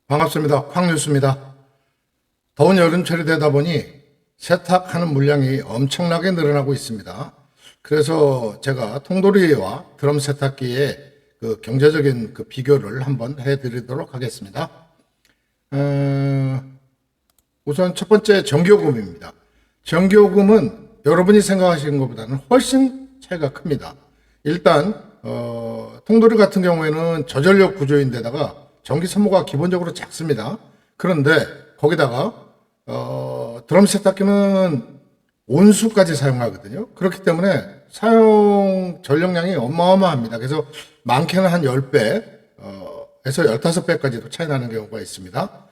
반갑습니다. 쾅뉴스입니다. 더운 여름철이 되다 보니 세탁하는 물량이 엄청나게 늘어나고 있습니다. 그래서 제가 통돌이와 드럼 세탁기의 그 경제적인 그 비교를 한번 해드리도록 하겠습니다. 우선 첫 번째 전기요금입니다. 전기요금은 여러분이 생각하시는 것보다는 훨씬 차이가 큽니다. 일단 통돌이 같은 경우에는 저전력 구조인데다가 전기 소모가 기본적으로 작습니다. 그런데 거기다가 드럼 세탁기는 온수까지 사용하거든요. 그렇기 때문에 사용 전력량이 어마어마합니다. 그래서 많게는 한 10배 에서 15배까지도 차이 나는 경우가 있습니다.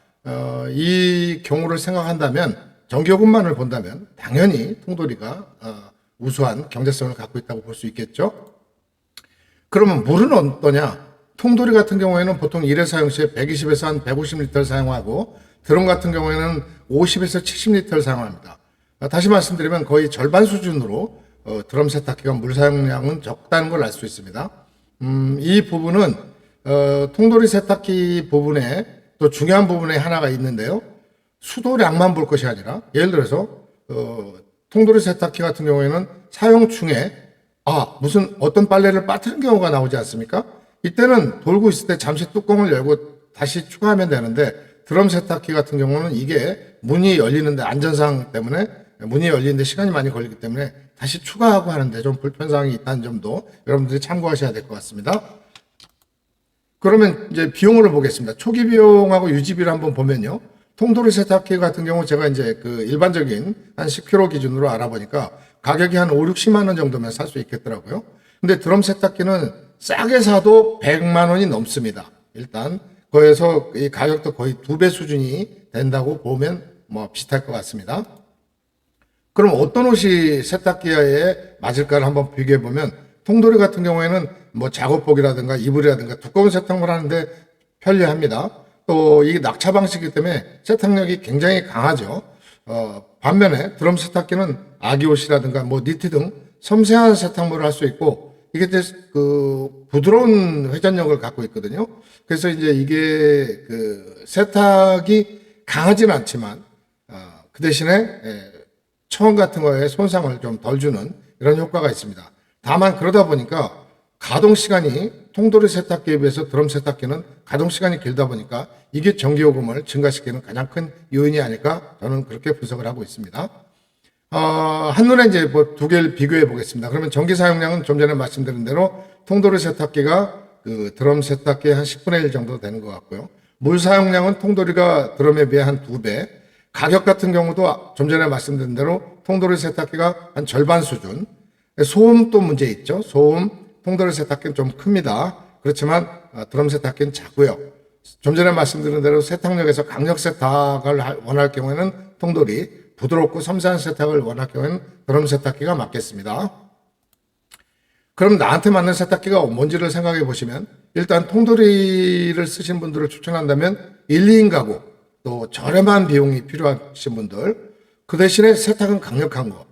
이 경우를 생각한다면 전기요금만을 본다면 당연히 통돌이가 우수한 경제성을 갖고 있다고 볼 수 있겠죠. 그러면 물은 어떠냐? 통돌이 같은 경우에는 보통 일회 사용 시에 120에서 한 150리터를 사용하고 드럼 같은 경우에는 50에서 70리터를 사용합니다. 다시 말씀드리면 거의 절반 수준으로 드럼 세탁기가 물 사용량은 적다는 걸 알 수 있습니다. 이 부분은 통돌이 세탁기 부분에 또 중요한 부분에 하나가 있는데요. 수도량만 볼 것이 아니라 예를 들어서 통돌이 세탁기 같은 경우에는 사용 중에 무슨 어떤 빨래를 빠뜨린 경우가 나오지 않습니까? 이때는 돌고 있을 때 잠시 뚜껑을 열고 다시 추가하면 되는데 드럼 세탁기 같은 경우는 이게 문이 열리는데 안전상 때문에 문이 열리는데 시간이 많이 걸리기 때문에 다시 추가하고 하는데 좀 불편사항이 있다는 점도 여러분들이 참고하셔야 될 것 같습니다. 그러면 이제 비용을 보겠습니다. 초기 비용하고 유지비를 한번 보면요. 통돌이 세탁기 같은 경우 제가 이제 그 일반적인 한 10kg 기준으로 알아보니까 가격이 한 5, 60만 원 정도면 살 수 있겠더라고요. 근데 드럼 세탁기는 싸게 사도 100만 원이 넘습니다. 일단 거기에서 이 가격도 거의 2배 수준이 된다고 보면 뭐 비슷할 것 같습니다. 그럼 어떤 옷이 세탁기에 맞을까를 한번 비교해 보면 통돌이 같은 경우에는 뭐 작업복이라든가 이불이라든가 두꺼운 세탁물 하는데 편리합니다. 또 이게 낙차 방식이기 때문에 세탁력이 굉장히 강하죠. 반면에 드럼 세탁기는 아기 옷이라든가 뭐 니트 등 섬세한 세탁물을 할 수 있고 이게 그 부드러운 회전력을 갖고 있거든요. 그래서 이제 이게 그 세탁이 강하지는 않지만 그 대신에 처원 같은 거에 손상을 좀 덜 주는 이런 효과가 있습니다. 다만 그러다 보니까 가동 시간이 통돌이 세탁기에 비해서 드럼 세탁기는 가동 시간이 길다 보니까 이게 전기요금을 증가시키는 가장 큰 요인이 아닐까 저는 그렇게 분석을 하고 있습니다. 한눈에 이제 뭐 두 개를 비교해 보겠습니다. 그러면 전기 사용량은 좀 전에 말씀드린 대로 통돌이 세탁기가 그 드럼 세탁기의 한 10분의 1 정도 되는 것 같고요. 물 사용량은 통돌이가 드럼에 비해 한 2배. 가격 같은 경우도 좀 전에 말씀드린 대로 통돌이 세탁기가 한 절반 수준. 소음도 문제 있죠. 소음, 통돌이 세탁기는 좀 큽니다. 그렇지만 드럼 세탁기는 작고요. 좀 전에 말씀드린 대로 세탁력에서 강력 세탁을 원할 경우에는 통돌이, 부드럽고 섬세한 세탁을 원할 경우에는 드럼 세탁기가 맞겠습니다. 그럼 나한테 맞는 세탁기가 뭔지를 생각해 보시면 일단 통돌이를 쓰신 분들을 추천한다면 1, 2인 가구 또 저렴한 비용이 필요하신 분들 그 대신에 세탁은 강력한 거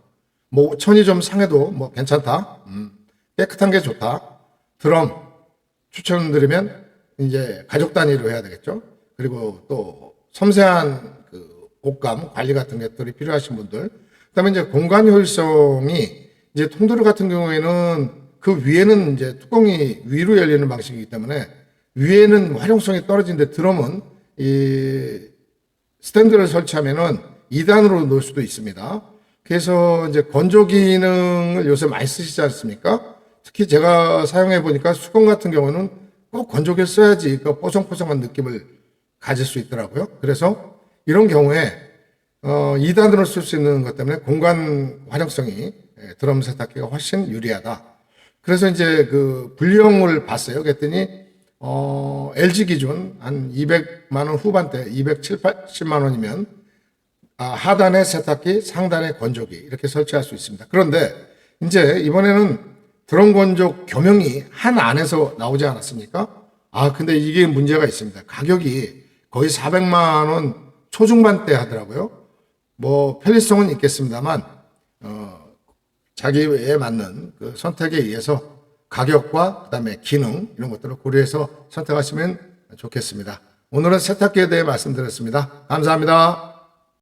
뭐 천이 좀 상해도 뭐 괜찮다 깨끗한 게 좋다 드럼 추천드리면 이제 가족 단위로 해야 되겠죠. 그리고 또 섬세한 그 옷감 관리 같은 것들이 필요하신 분들 그다음에 이제 공간 효율성이 이제 통돌이 같은 경우에는 그 위에는 이제 뚜껑이 위로 열리는 방식이기 때문에 위에는 활용성이 떨어지는데 드럼은 이 스탠드를 설치하면은 2단으로 놓을 수도 있습니다. 그래서 이제 건조 기능을 요새 많이 쓰시지 않습니까? 특히 제가 사용해 보니까 수건 같은 경우는 꼭 건조기를 써야지 그 뽀송뽀송한 느낌을 가질 수 있더라고요. 그래서 이런 경우에 2단으로 쓸 수 있는 것 때문에 공간 활용성이 드럼 세탁기가 훨씬 유리하다. 그래서 이제 그 분량을 봤어요. 그랬더니 LG 기준 한 200만 원 후반대, 270~80만 원이면 하단에 세탁기, 상단에 건조기 이렇게 설치할 수 있습니다. 그런데 이제 이번에는 드럼 건조 겸용이 한 안에서 나오지 않았습니까? 근데 이게 문제가 있습니다. 가격이 거의 400만 원 초중반대 하더라고요. 뭐 편리성은 있겠습니다만 자기에 맞는 그 선택에 의해서 가격과 그다음에 기능 이런 것들을 고려해서 선택하시면 좋겠습니다. 오늘은 세탁기에 대해 말씀드렸습니다. 감사합니다.